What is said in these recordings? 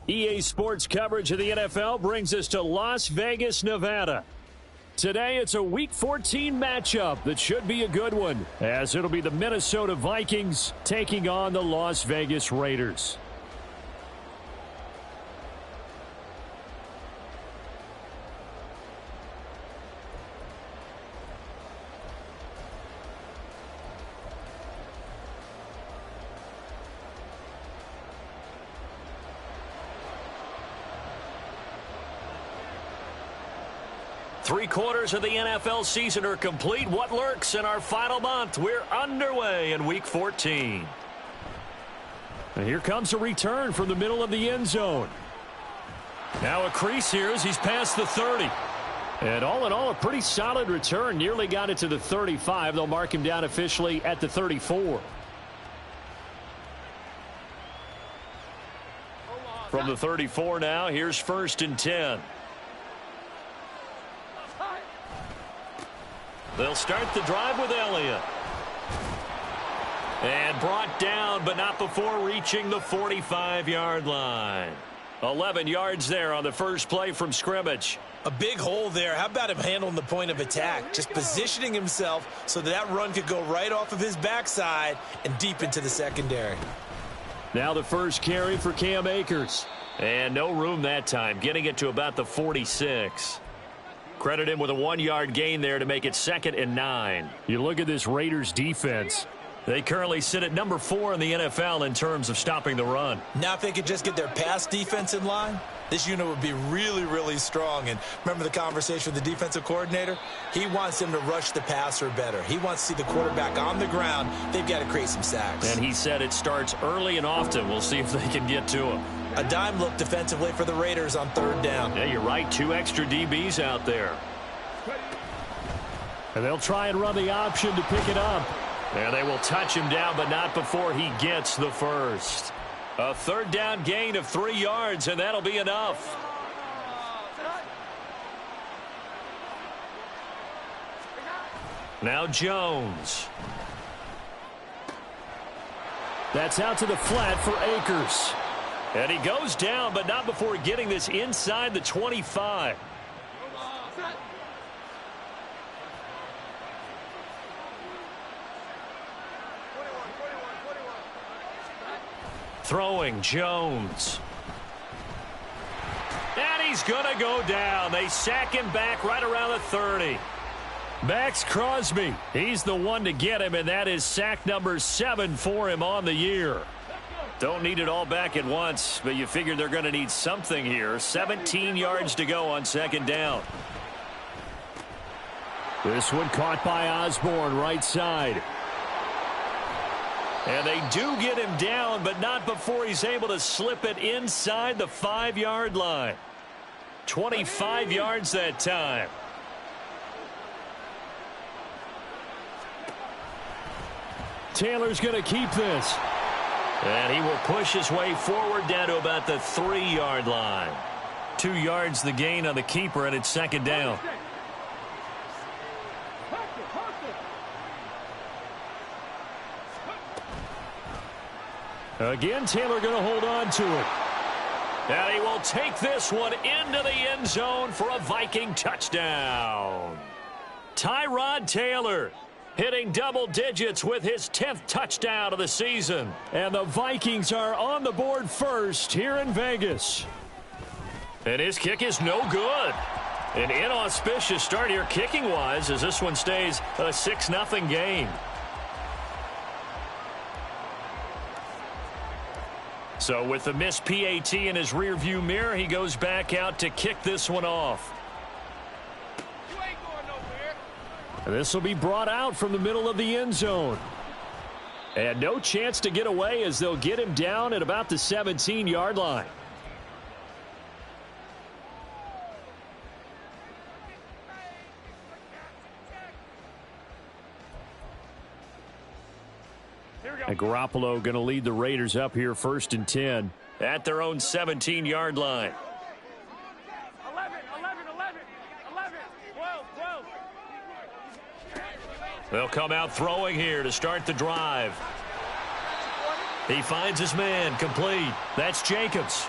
EA Sports coverage of the NFL brings us to Las Vegas, Nevada. Today, it's a Week 14 matchup that should be a good one, as it'll be the Minnesota Vikings taking on the Las Vegas Raiders. Three-quarters of the NFL season are complete. What lurks in our final month? We're underway in Week 14. And here comes a return from the middle of the end zone. Now a crease here as he's past the 30. And all in all, a pretty solid return. Nearly got it to the 35. They'll mark him down officially at the 34. From the 34 now, here's 1st and 10. They'll start the drive with Elliott. And brought down, but not before reaching the 45-yard line. 11 yards there on the first play from scrimmage. A big hole there. How about him handling the point of attack? Just positioning himself so that run could go right off of his backside and deep into the secondary. Now the first carry for Cam Akers. And no room that time, getting it to about the 46. Credit him with a 1-yard gain there to make it 2nd and 9. You look at this Raiders defense. They currently sit at number 4 in the NFL in terms of stopping the run. Now if they could just get their pass defense in line, this unit would be really, really strong. And remember the conversation with the defensive coordinator? He wants them to rush the passer better. He wants to see the quarterback on the ground. They've got to create some sacks. And he said it starts early and often. We'll see if they can get to him. A dime look defensively for the Raiders on 3rd down. Yeah, you're right. 2 extra DBs out there. And they'll try and run the option to pick it up. And they will touch him down, but not before he gets the first. A 3rd down gain of 3 yards, and that'll be enough. Now Jones. That's out to the flat for Akers. And he goes down, but not before getting this inside the 25. Throwing Jones. And he's going to go down. They sack him back right around the 30. Max Crosby. He's the one to get him, and that is sack number 7 for him on the year. Don't need it all back at once, but you figure they're going to need something here. 17 yards to go on 2nd down. This one caught by Osborne, right side. And they do get him down, but not before he's able to slip it inside the 5-yard line. 25 yards that time. Taylor's going to keep this. And he will push his way forward down to about the 3-yard line. 2 yards the gain on the keeper, and it's 2nd down. Again, Taylor going to hold on to it. And he will take this one into the end zone for a Viking touchdown. Tyrod Taylor hitting double digits with his 10th touchdown of the season. And the Vikings are on the board first here in Vegas. And his kick is no good. An inauspicious start here kicking-wise as this one stays a 6-0 game. So with the missed PAT in his rearview mirror, he goes back out to kick this one off. And this will be brought out from the middle of the end zone. And no chance to get away as they'll get him down at about the 17-yard line. And Garoppolo going to lead the Raiders up here 1st and 10 at their own 17-yard line. 11, 12, 12. They'll come out throwing here to start the drive. He finds his man complete. That's Jacobs.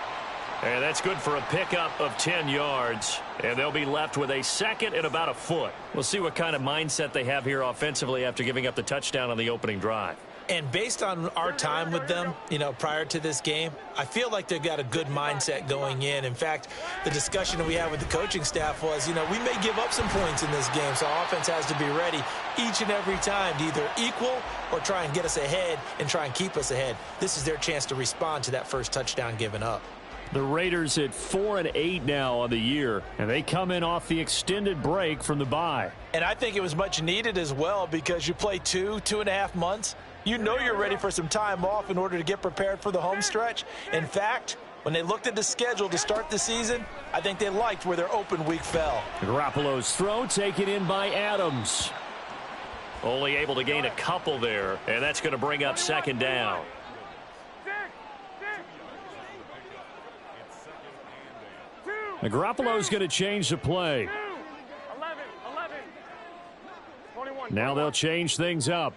And that's good for a pickup of 10 yards. And they'll be left with a second and about a foot. We'll see what kind of mindset they have here offensively after giving up the touchdown on the opening drive. And based on our time with them, prior to this game, I feel like they've got a good mindset going in. In fact, the discussion that we had with the coaching staff was, we may give up some points in this game, so our offense has to be ready each and every time to either equal or try and get us ahead and try and keep us ahead. This is their chance to respond to that first touchdown given up. The Raiders at 4-8 now on the year, and they come in off the extended break from the bye. And I think it was much needed as well because you play 2.5 months. You know you're ready for some time off in order to get prepared for the home stretch. In fact, when they looked at the schedule to start the season, I think they liked where their open week fell. Garoppolo's throw taken in by Adams. Only able to gain a couple there, and that's going to bring up second down. Now Garoppolo's going to change the play. 11, 21. Now they'll change things up.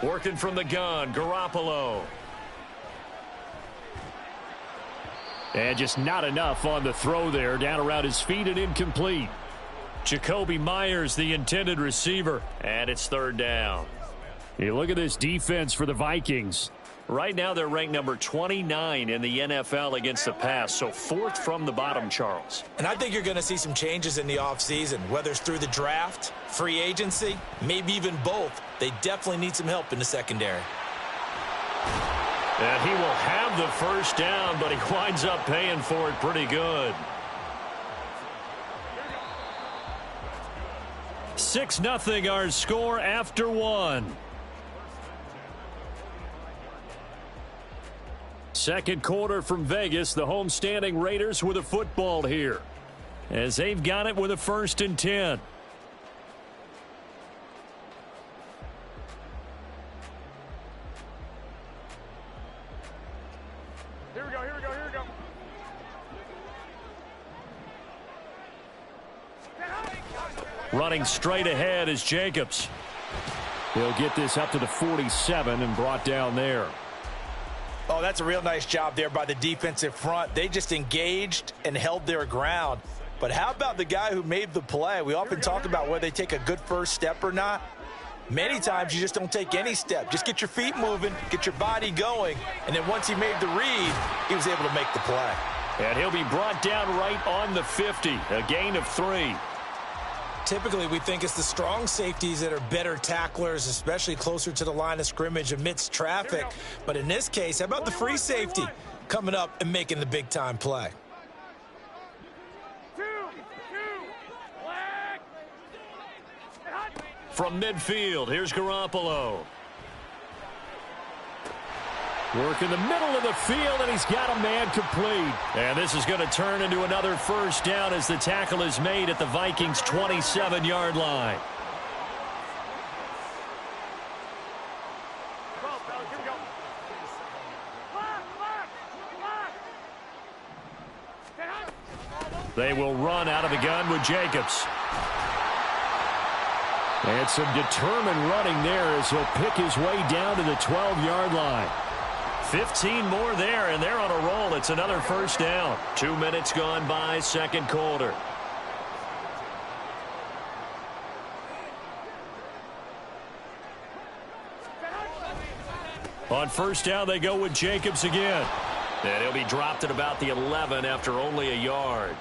Working from the gun, Garoppolo. And just not enough on the throw there. Down around his feet and incomplete. Jacoby Myers, the intended receiver. And it's third down. You look at this defense for the Vikings. Right now they're ranked number 29 in the NFL against the pass, so fourth from the bottom, Charles. And I think you're going to see some changes in the offseason, whether it's through the draft, free agency, maybe even both. They definitely need some help in the secondary. And he will have the first down, but he winds up paying for it pretty good. 6-0 our score after one. Second quarter from Vegas, the homestanding Raiders with a football here, as they've got it with a 1st and 10. Here we go. Running straight ahead is Jacobs. He'll get this up to the 47 and brought down there. Oh, that's a real nice job there by the defensive front. They just engaged and held their ground. But how about the guy who made the play? We often talk about whether they take a good first step or not. Many times you just don't take any step. Just get your feet moving, get your body going, and then once he made the read, he was able to make the play. And he'll be brought down right on the 50, a gain of 3. Typically, we think it's the strong safeties that are better tacklers, especially closer to the line of scrimmage amidst traffic. But in this case, how about the free safety coming up and making the big-time play? 2, flag. From midfield, here's Garoppolo. Work in the middle of the field, and he's got a man complete. And this is going to turn into another first down as the tackle is made at the Vikings' 27-yard line. Here we go. They will run out of the gun with Jacobs. And some determined running there as he'll pick his way down to the 12-yard line. 15 more there, and they're on a roll. It's another first down. 2 minutes gone by, second quarter. On first down, they go with Jacobs again. And he'll be dropped at about the 11 after only a yard.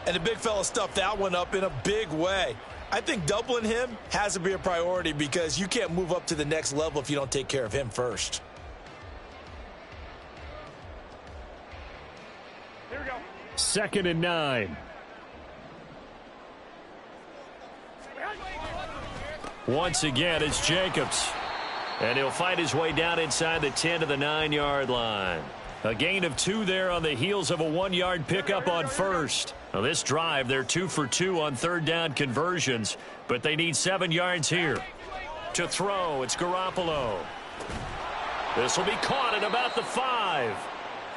And the big fella stuffed that one up in a big way. I think doubling him has to be a priority because you can't move up to the next level if you don't take care of him first. Here we go. 2nd and 9. Once again, it's Jacobs. And he'll fight his way down inside the 10 to the 9-yard line. A gain of 2 there on the heels of a 1-yard pickup on first. Now this drive, they're 2 for 2 on third down conversions, but they need 7 yards here. To throw, it's Garoppolo. This will be caught at about the 5.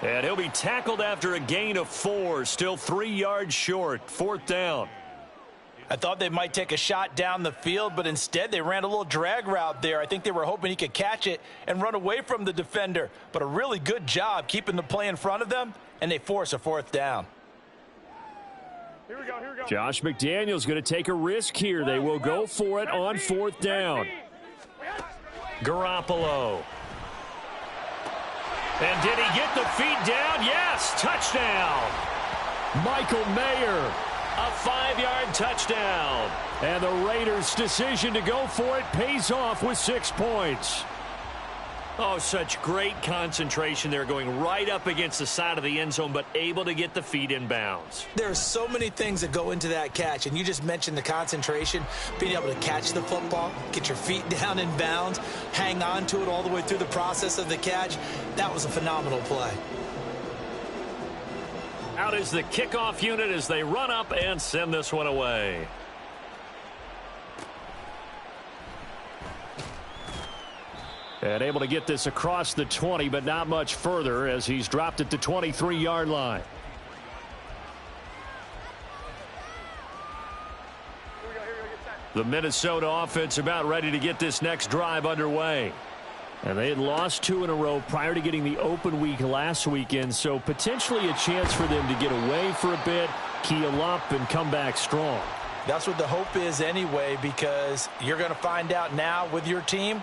And he'll be tackled after a gain of 4, still 3 yards short, 4th down. I thought they might take a shot down the field, but instead they ran a little drag route there. I think they were hoping he could catch it and run away from the defender. But a really good job keeping the play in front of them, and they force a fourth down. Here we go, here we go. Josh McDaniels going to take a risk here. They will go for it on fourth down. Garoppolo. And did he get the feet down? Yes, touchdown. Michael Mayer, a 5-yard touchdown. And the Raiders' decision to go for it pays off with 6 points. Oh, such great concentration there, going right up against the side of the end zone, but able to get the feet in bounds. There are so many things that go into that catch, and you just mentioned the concentration, being able to catch the football, get your feet down in bounds, hang on to it all the way through the process of the catch. That was a phenomenal play. Out is the kickoff unit as they run up and send this one away. And able to get this across the 20, but not much further as he's dropped at the 23-yard line. The Minnesota offense about ready to get this next drive underway. And they had lost 2 in a row prior to getting the open week last weekend, so potentially a chance for them to get away for a bit, keel up, and come back strong. That's what the hope is anyway, because you're going to find out now with your team,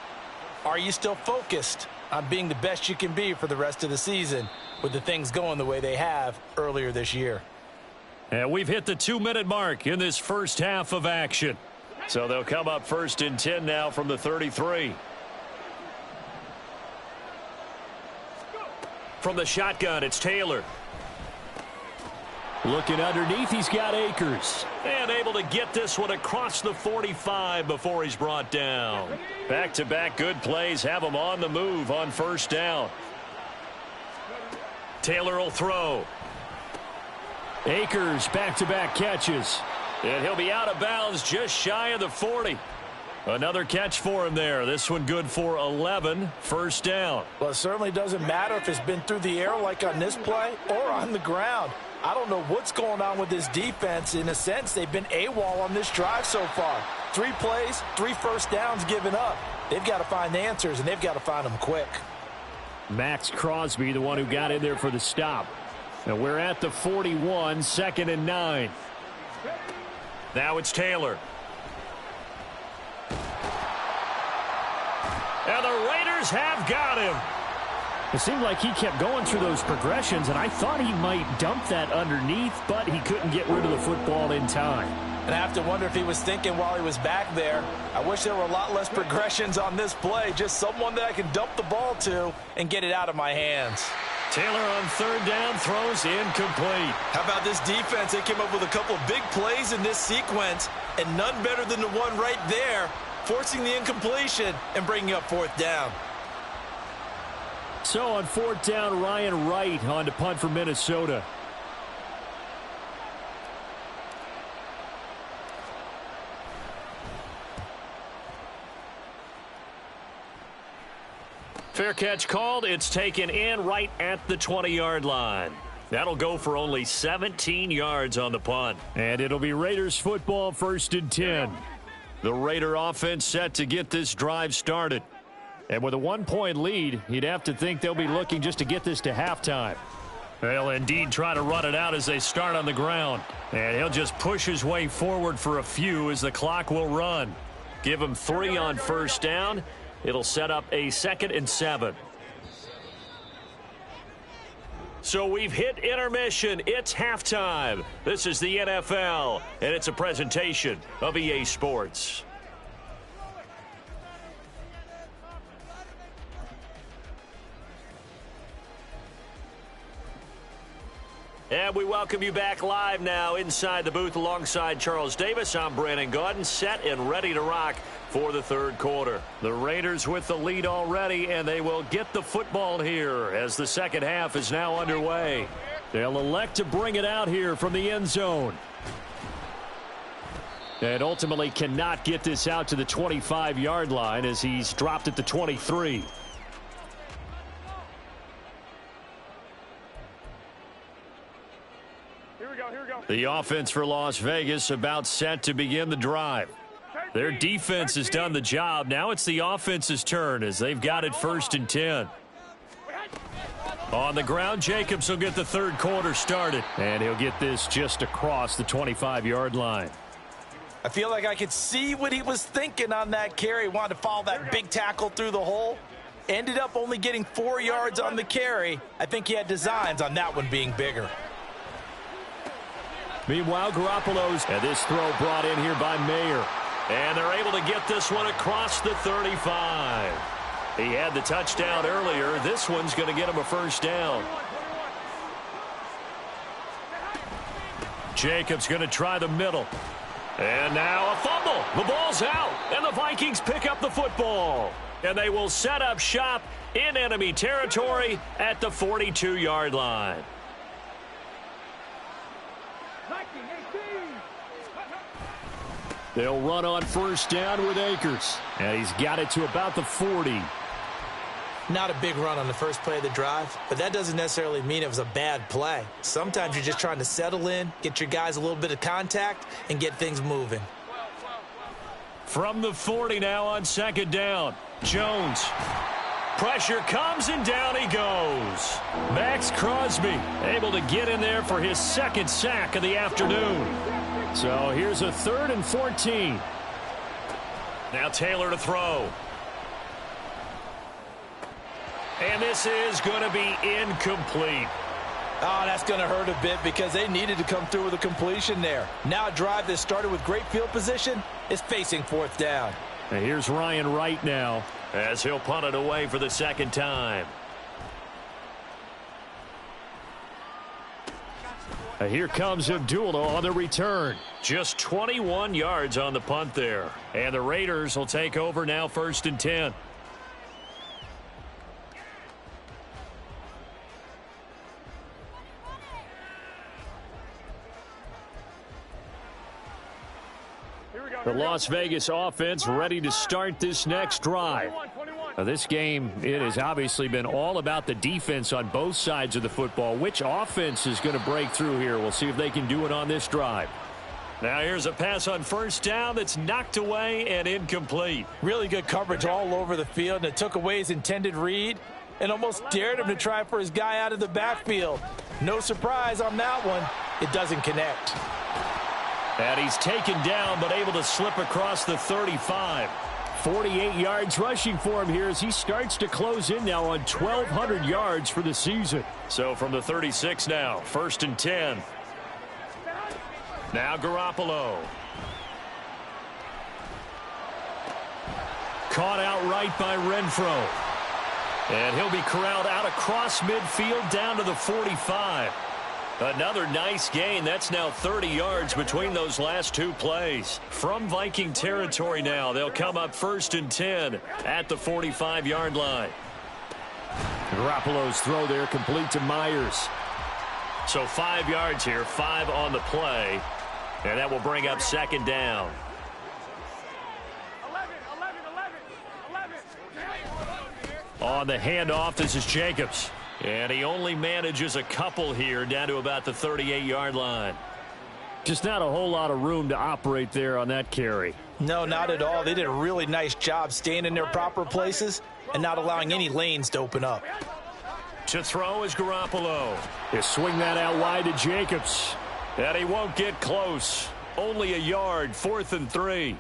are you still focused on being the best you can be for the rest of the season with the things going the way they have earlier this year? And we've hit the 2-minute mark in this first half of action. So they'll come up 1st and 10 now from the 33. From the shotgun, it's Taylor. Looking underneath, he's got Akers. And able to get this one across the 45 before he's brought down. Back-to-back good plays have him on the move on first down. Taylor will throw. Akers back-to-back catches. And he'll be out of bounds just shy of the 40. Another catch for him there. This one good for 11. First down. Well, it certainly doesn't matter if it's been through the air like on this play or on the ground. I don't know what's going on with this defense. In a sense, they've been AWOL on this drive so far. 3 plays, 3 first downs given up. They've got to find answers, and they've got to find them quick. Max Crosby, the one who got in there for the stop. And we're at the 41, 2nd and 9. Now it's Taylor. And the Raiders have got him. It seemed like he kept going through those progressions, and I thought he might dump that underneath, but he couldn't get rid of the football in time. And I have to wonder if he was thinking while he was back there, I wish there were a lot less progressions on this play, just someone that I can dump the ball to and get it out of my hands. Taylor on 3rd down, throws incomplete. How about this defense? They came up with a couple of big plays in this sequence, and none better than the one right there, forcing the incompletion and bringing up 4th down. So on 4th down, Ryan Wright on to punt for Minnesota. Fair catch called. It's taken in right at the 20-yard line. That'll go for only 17 yards on the punt. And it'll be Raiders football 1st and 10. The Raider offense set to get this drive started. And with a 1-point lead, you'd have to think they'll be looking just to get this to halftime. They'll indeed try to run it out as they start on the ground. And he'll just push his way forward for a few as the clock will run. Give him 3 on first down. It'll set up a 2nd and 7. So we've hit intermission. It's halftime. This is the NFL, and it's a presentation of EA Sports. And we welcome you back live now inside the booth alongside Charles Davis. I'm Brandon Gaudin, set and ready to rock for the 3rd quarter. The Raiders with the lead already, and they will get the football here as the 2nd half is now underway. They'll elect to bring it out here from the end zone. And ultimately cannot get this out to the 25-yard line as he's dropped at the 23. Here we go, here we go. The offense for Las Vegas about set to begin the drive. Their defense has done the job. Now it's the offense's turn as they've got it 1st and 10. On the ground, Jacobs will get the third quarter started. And he'll get this just across the 25-yard line. I feel like I could see what he was thinking on that carry. He wanted to follow that big tackle through the hole. Ended up only getting 4 yards on the carry. I think he had designs on that one being bigger. Meanwhile, Garoppolo's, and this throw brought in here by Mayer. And they're able to get this one across the 35. He had the touchdown earlier. This one's going to get him a first down. Jacobs going to try the middle. And now a fumble. The ball's out, and the Vikings pick up the football. And they will set up shop in enemy territory at the 42-yard line. They'll run on first down with Akers. And he's got it to about the 40. Not a big run on the first play of the drive, but that doesn't necessarily mean it was a bad play. Sometimes you're just trying to settle in, get your guys a little bit of contact, and get things moving. From the 40 now on second down. Jones. Pressure comes, and down he goes. Max Crosby able to get in there for his second sack of the afternoon. So here's a 3rd and 14. Now Taylor to throw. And this is going to be incomplete. Oh, that's going to hurt a bit because they needed to come through with a completion there. Now a drive that started with great field position is facing 4th down. And here's Ryan Wright now as he'll punt it away for the second time. Here comes Abdullah on the return. Just 21 yards on the punt there. And the Raiders will take over now 1st and 10. The Las Vegas offense ready to start this next drive. Now, this game, it has obviously been all about the defense on both sides of the football. Which offense is going to break through here? We'll see if they can do it on this drive. Now here's a pass on first down that's knocked away and incomplete. Really good coverage all over the field, and it took away his intended read and almost dared him to try for his guy out of the backfield. No surprise on that one. It doesn't connect. And he's taken down but able to slip across the 35. 48 yards rushing for him here as he starts to close in now on 1,200 yards for the season. So from the 36 now, 1st and 10. Now Garoppolo. Caught outright by Renfro. And he'll be corralled out across midfield down to the 45. Another nice gain. That's now 30 yards between those last two plays. From Viking territory now, they'll come up 1st and 10 at the 45-yard line. Garoppolo's throw there complete to Myers. So 5 yards here, 5 on the play. And that will bring up second down. 11. On the handoff, this is Jacobs. And he only manages a couple here down to about the 38-yard line. Just not a whole lot of room to operate there on that carry. No, not at all. They did a really nice job staying in their proper places and not allowing any lanes to open up. To throw is Garoppolo. He'll swing that out wide to Jacobs. And he won't get close. Only a yard, 4th and 3.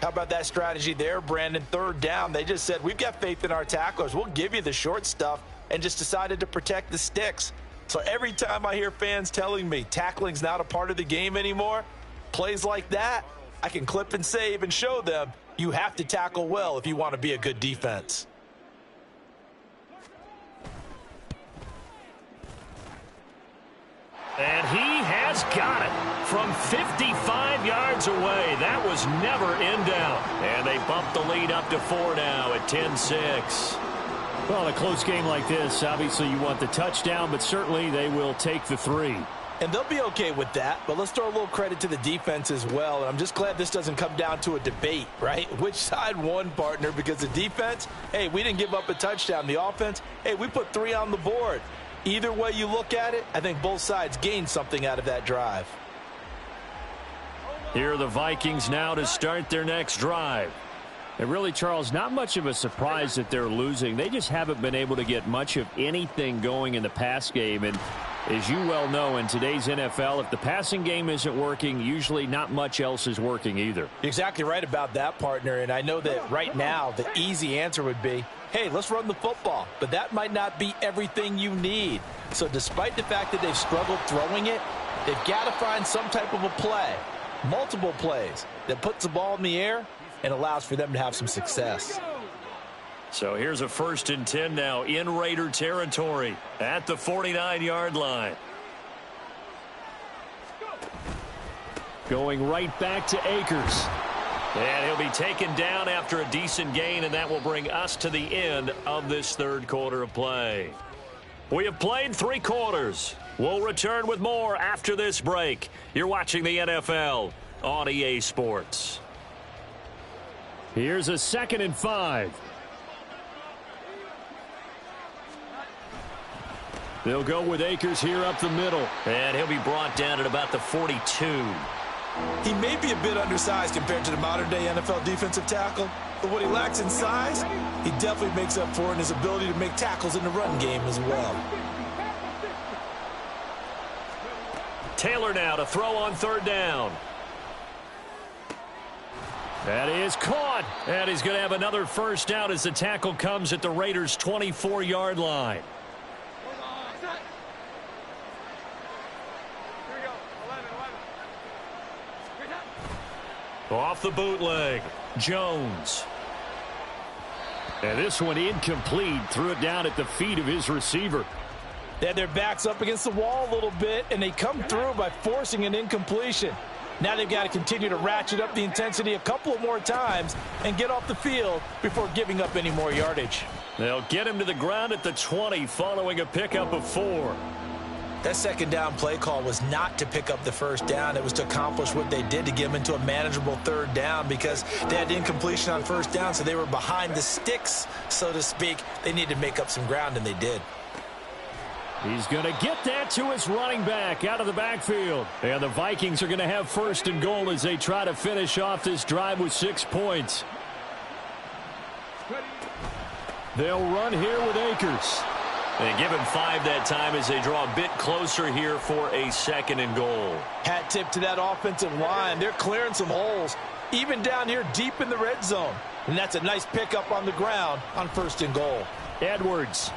How about that strategy there, Brandon? 3rd down. They just said, we've got faith in our tacklers. We'll give you the short stuff, and just decided to protect the sticks. So every time I hear fans telling me tackling's not a part of the game anymore, plays like that, I can clip and save and show them you have to tackle well if you want to be a good defense. And he has got it from 55 yards away. That was never in doubt. And they bump the lead up to 4 now at 10-6. Well, in a close game like this, obviously you want the touchdown, but certainly they will take the 3. And they'll be okay with that, but let's throw a little credit to the defense as well. And I'm just glad this doesn't come down to a debate, right? Which side won, partner? Because the defense, hey, we didn't give up a touchdown. The offense, hey, we put 3 on the board. Either way you look at it, I think both sides gained something out of that drive. Here are the Vikings now to start their next drive. And really, Charles, not much of a surprise that they're losing. They just haven't been able to get much of anything going in the pass game. And as you well know, in today's NFL, if the passing game isn't working, usually not much else is working either. You're exactly right about that, partner. And I know that right now the easy answer would be, hey, let's run the football. But that might not be everything you need. So despite the fact that they've struggled throwing it, they've got to find some type of a play, multiple plays, that puts the ball in the air and allows for them to have some success. So here's a 1st and 10 now in Raider territory at the 49-yard line. Going right back to Akers. And he'll be taken down after a decent gain, and that will bring us to the end of this 3rd quarter of play. We have played 3 quarters. We'll return with more after this break. You're watching the NFL on EA Sports. Here's a 2nd and 5. They'll go with Akers here up the middle. And he'll be brought down at about the 42. He may be a bit undersized compared to the modern-day NFL defensive tackle, but what he lacks in size, he definitely makes up for in his ability to make tackles in the run game as well. Taylor now to throw on 3rd down. That is caught. And he's going to have another 1st down as the tackle comes at the Raiders' 24-yard line. Off the bootleg, Jones. And this one incomplete. Threw it down at the feet of his receiver. They had their backs up against the wall a little bit, and they come through by forcing an incompletion. Now they've got to continue to ratchet up the intensity a couple of more times and get off the field before giving up any more yardage. They'll get him to the ground at the 20 following a pickup of 4. That 2nd down play call was not to pick up the 1st down. It was to accomplish what they did to get them into a manageable 3rd down because they had incompletion on 1st down, so they were behind the sticks, so to speak. They needed to make up some ground, and they did. He's going to get that to his running back out of the backfield. And the Vikings are going to have 1st and goal as they try to finish off this drive with 6 points. They'll run here with Akers. They give him 5 that time as they draw a bit closer here for a 2nd and goal. Hat tip to that offensive line. They're clearing some holes, even down here deep in the red zone. And that's a nice pickup on the ground on 1st and goal. Edwards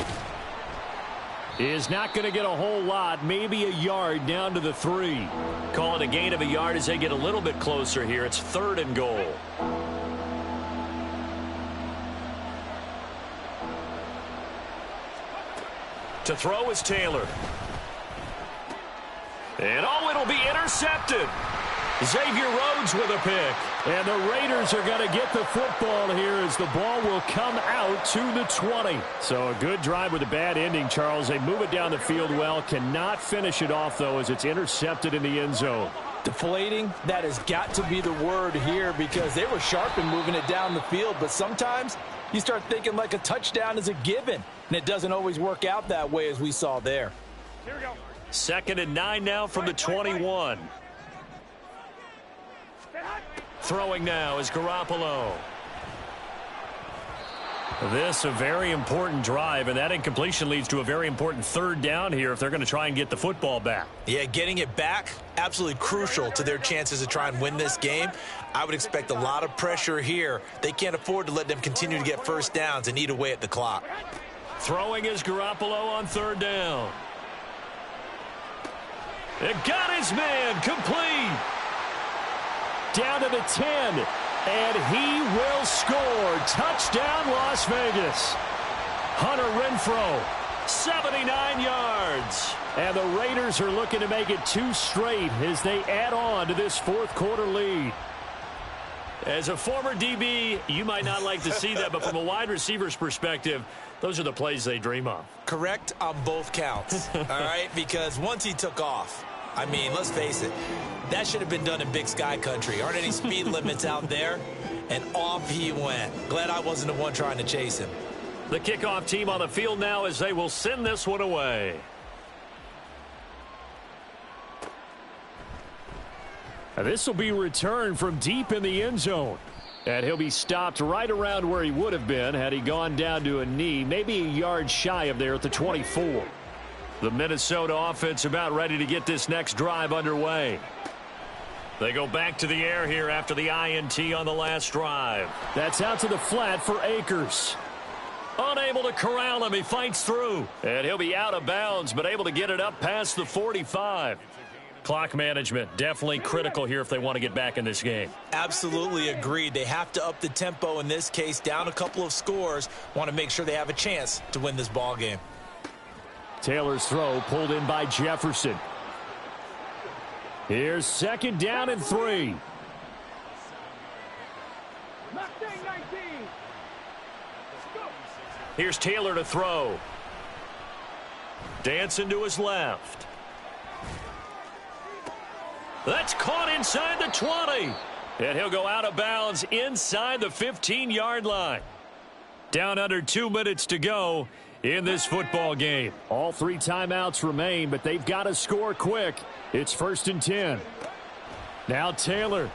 is not going to get a whole lot, maybe a yard down to the 3. Call it a gain of a yard as they get a little bit closer here. It's 3rd and goal. To throw is Taylor. And it'll be intercepted. Xavier Rhodes with a pick. And the Raiders are going to get the football here as the ball will come out to the 20. So a good drive with a bad ending, Charles. They move it down the field well. Cannot finish it off, though, as it's intercepted in the end zone. Deflating, that has got to be the word here because they were sharp in moving it down the field. But sometimes you start thinking like a touchdown is a given, and it doesn't always work out that way as we saw there. Here we go. 2nd and 9 now from the 21. Throwing now is Garoppolo. This a very important drive, and that incompletion leads to a very important 3rd down here if they're going to try and get the football back. Yeah, getting it back, absolutely crucial to their chances to try and win this game. I would expect a lot of pressure here. They can't afford to let them continue to get 1st downs and eat away at the clock. Throwing is Garoppolo on 3rd down. It got his man complete. Down to the 10. And he will score. Touchdown, Las Vegas. Hunter Renfrow, 79 yards. And the Raiders are looking to make it 2 straight as they add on to this 4th quarter lead. As a former DB, you might not like to see that, but from a wide receiver's perspective, those are the plays they dream of. Correct on both counts, all right? Because once he took off, I mean, let's face it, that should have been done in Big Sky country. Aren't any speed limits out there? And off he went. Glad I wasn't the one trying to chase him. The kickoff team on the field now as they will send this one away. And this will be returned from deep in the end zone. And he'll be stopped right around where he would have been had he gone down to a knee, maybe a yard shy of there at the 24. The Minnesota offense about ready to get this next drive underway. They go back to the air here after the INT on the last drive. That's out to the flat for Akers. Unable to corral him. He fights through. And he'll be out of bounds, but able to get it up past the 45. Clock management definitely critical here if they want to get back in this game. Absolutely agreed. They have to up the tempo in this case, down a couple of scores. Want to make sure they have a chance to win this ball game. Taylor's throw pulled in by Jefferson. Here's second down and 3. Here's Taylor to throw. Dancing to his left. That's caught inside the 20. And he'll go out of bounds inside the 15-yard line. Down under 2 minutes to go in this football game. All 3 timeouts remain, but they've got to score quick. It's 1st and 10. Now Taylor.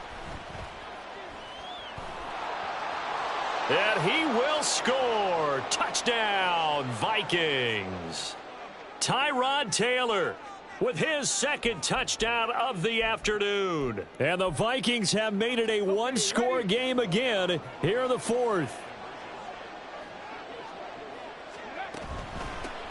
And he will score. Touchdown, Vikings. Tyrod Taylor with his second touchdown of the afternoon. And the Vikings have made it a one-score game again here in the 4th.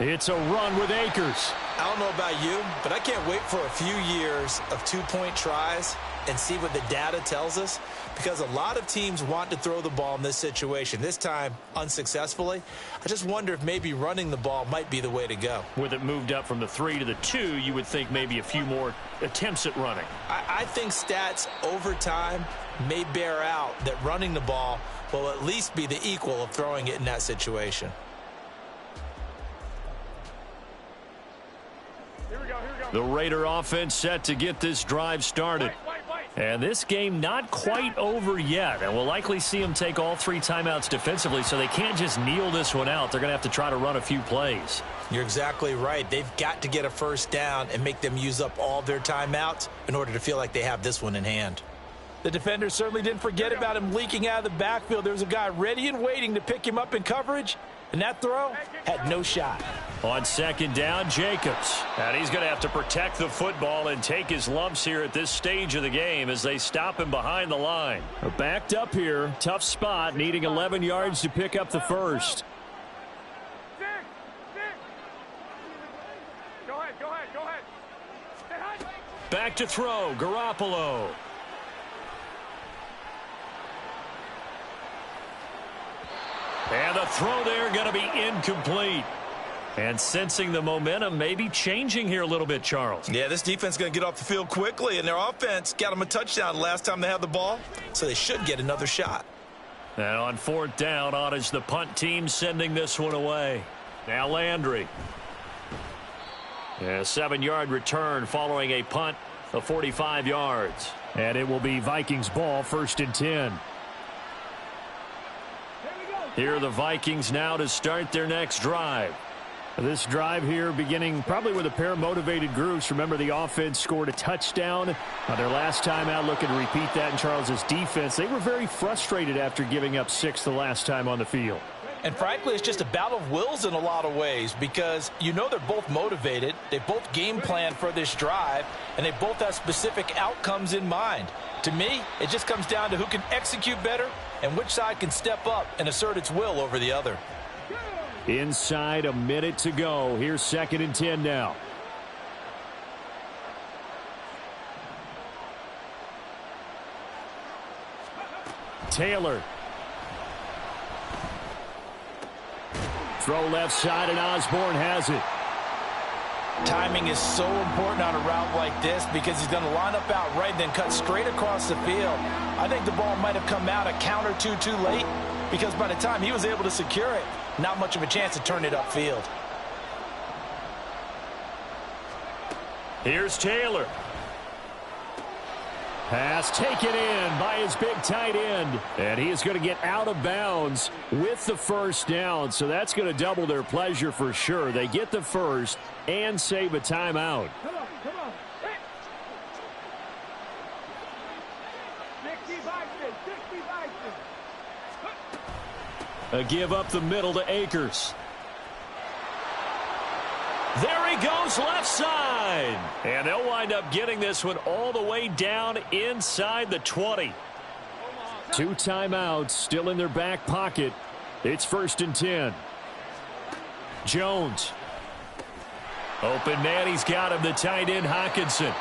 It's a run with Akers. I don't know about you, but I can't wait for a few years of 2-point tries and see what the data tells us, because a lot of teams want to throw the ball in this situation. This time, unsuccessfully. I just wonder if maybe running the ball might be the way to go. With it moved up from the 3 to the 2, you would think maybe a few more attempts at running. I think stats over time may bear out that running the ball will at least be the equal of throwing it in that situation. The Raider offense set to get this drive started. And this game not quite over yet. And we'll likely see them take all 3 timeouts defensively, so they can't just kneel this one out. They're going to have to try to run a few plays. You're exactly right. They've got to get a first down and make them use up all their timeouts in order to feel like they have this one in hand. The defender certainly didn't forget about him leaking out of the backfield. There was a guy ready and waiting to pick him up in coverage, and that throw had no shot. On second down, Jacobs. And he's going to have to protect the football and take his lumps here at this stage of the game as they stop him behind the line. Backed up here. Tough spot, needing 11 yards to pick up the first. Go ahead. Back to throw, Garoppolo. And the throw there going to be incomplete. And sensing the momentum maybe changing here a little bit, Charles. Yeah, this defense is going to get off the field quickly, and their offense got them a touchdown last time they had the ball, so they should get another shot. And on 4th down, on is the punt team sending this one away. Now Landry. A 7-yard return following a punt of 45 yards. And it will be Vikings ball, 1st and 10. Here are the Vikings now to start their next drive. This drive here beginning probably with a pair of motivated groups. Remember, the offense scored a touchdown on their last time out, looking to repeat that in Charles's defense. They were very frustrated after giving up 6 the last time on the field. And frankly, it's just a battle of wills in a lot of ways, because you know they're both motivated. They both game plan for this drive, and they both have specific outcomes in mind. To me, it just comes down to who can execute better and which side can step up and assert its will over the other. Inside a minute to go. Here's 2nd and 10 now. Taylor. Throw left side, and Osborne has it. Timing is so important on a route like this, because he's going to line up out right and then cut straight across the field. I think the ball might have come out a count or two too late, because by the time he was able to secure it, not much of a chance to turn it upfield. Here's Taylor. Pass taken in by his big tight end. And he is going to get out of bounds with the first down. So that's going to double their pleasure for sure. They get the first and save a timeout. A give up the middle to Akers. There he goes left side. And they'll wind up getting this one all the way down inside the 20. 2 timeouts still in their back pocket. It's 1st and 10. Jones. Open man, he's got him, the tight end Hockenson.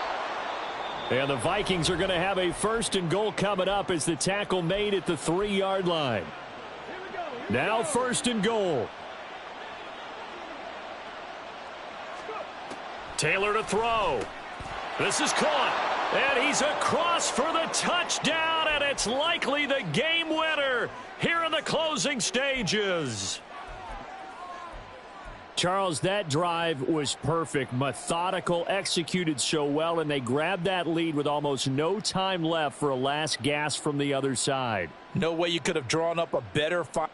And the Vikings are going to have a 1st and goal coming up as the tackle made at the 3-yard line. Now 1st and goal. Taylor to throw. This is caught. And he's across for the touchdown, and it's likely the game winner here in the closing stages. Charles, that drive was perfect, methodical, executed so well, and they grabbed that lead with almost no time left for a last gasp from the other side. No way you could have drawn up a better fight.